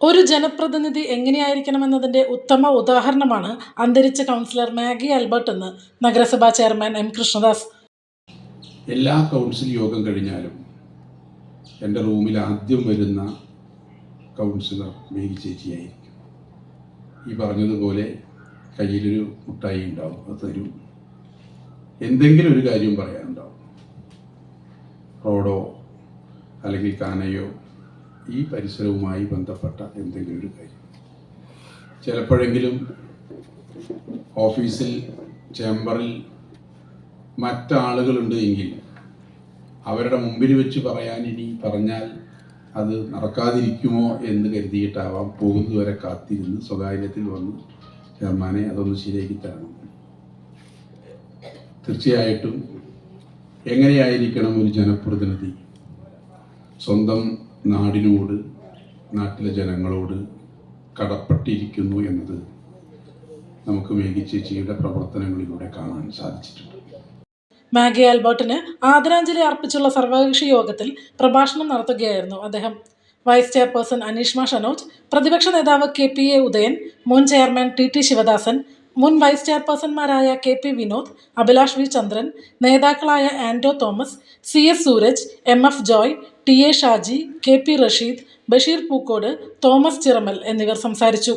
ഒരു ജനപ്രതിനിധി എങ്ങനെയായിരിക്കണമെന്നതിൻ്റെ ഉത്തമ ഉദാഹരണമാണ് അന്തരിച്ച കൗൺസിലർ മാഗി ആൽബർട്ട് എന്ന് നഗരസഭാ ചെയർമാൻ എം കൃഷ്ണദാസ്. എല്ലാ കൗൺസിൽ യോഗം കഴിഞ്ഞാലും എൻ്റെ റൂമിൽ ആദ്യം വരുന്ന കൗൺസിലർ മേഗി ചേച്ചിയായിരിക്കും. ഈ പറഞ്ഞതുപോലെ കയ്യിലൊരു മുട്ടായി ഉണ്ടാവും, അത് തരും. എന്തെങ്കിലും ഒരു കാര്യം പറയാനുണ്ടാവും. റോഡോ അല്ലെങ്കിൽ കാനയോ ഈ പരിസരവുമായി ബന്ധപ്പെട്ട എന്തെങ്കിലും ഒരു കാര്യം. ചിലപ്പോഴെങ്കിലും ഓഫീസിൽ ചേംബറിൽ മറ്റാളുകളുണ്ട് എങ്കിൽ അവരുടെ മുമ്പിൽ വെച്ച് ഇനി പറഞ്ഞാൽ അത് നടക്കാതിരിക്കുമോ എന്ന് കരുതിയിട്ടാവാം പോകുന്നതുവരെ കാത്തിരുന്ന് സ്വകാര്യത്തിൽ വന്ന് ചെയർമാനെ അതൊന്ന് ശരിയാക്കി തരണം. തീർച്ചയായിട്ടും എങ്ങനെയായിരിക്കണം ഒരു ജനപ്രതിനിധി സ്വന്തം നാടിനോട്, നാട്ടിലെ ജനങ്ങളോട് കടപ്പെട്ടിരിക്കുന്നു എന്നത് നമുക്ക് മേഗി ചേച്ചിയുടെ പ്രവർത്തനങ്ങളിലൂടെ കാണാൻ സാധിച്ചിട്ടുണ്ട്. മാഗി ആൽബർട്ടിന് ആദരാഞ്ജലി അർപ്പിച്ചുള്ള സർവകക്ഷി യോഗത്തിൽ പ്രഭാഷണം നടത്തുകയായിരുന്നു അദ്ദേഹം. വൈസ് ചെയർപേഴ്സൺ അനീഷ്മ ഷനോജ്, പ്രതിപക്ഷ നേതാവ് KPA ഉദയൻ, മുൻ ചെയർമാൻ TT ശിവദാസൻ, മുൻ വൈസ് ചെയർപേഴ്സൺമാരായ KP വിനോദ്, അഭിലാഷ് V ചന്ദ്രൻ, നേതാക്കളായ Anto Thomas, CS Sooraj, MF Joy, TA Shaji, KP Rasheed, Basheer Pookode, Thomas Chiramal എന്നിവർ സംസാരിച്ചു.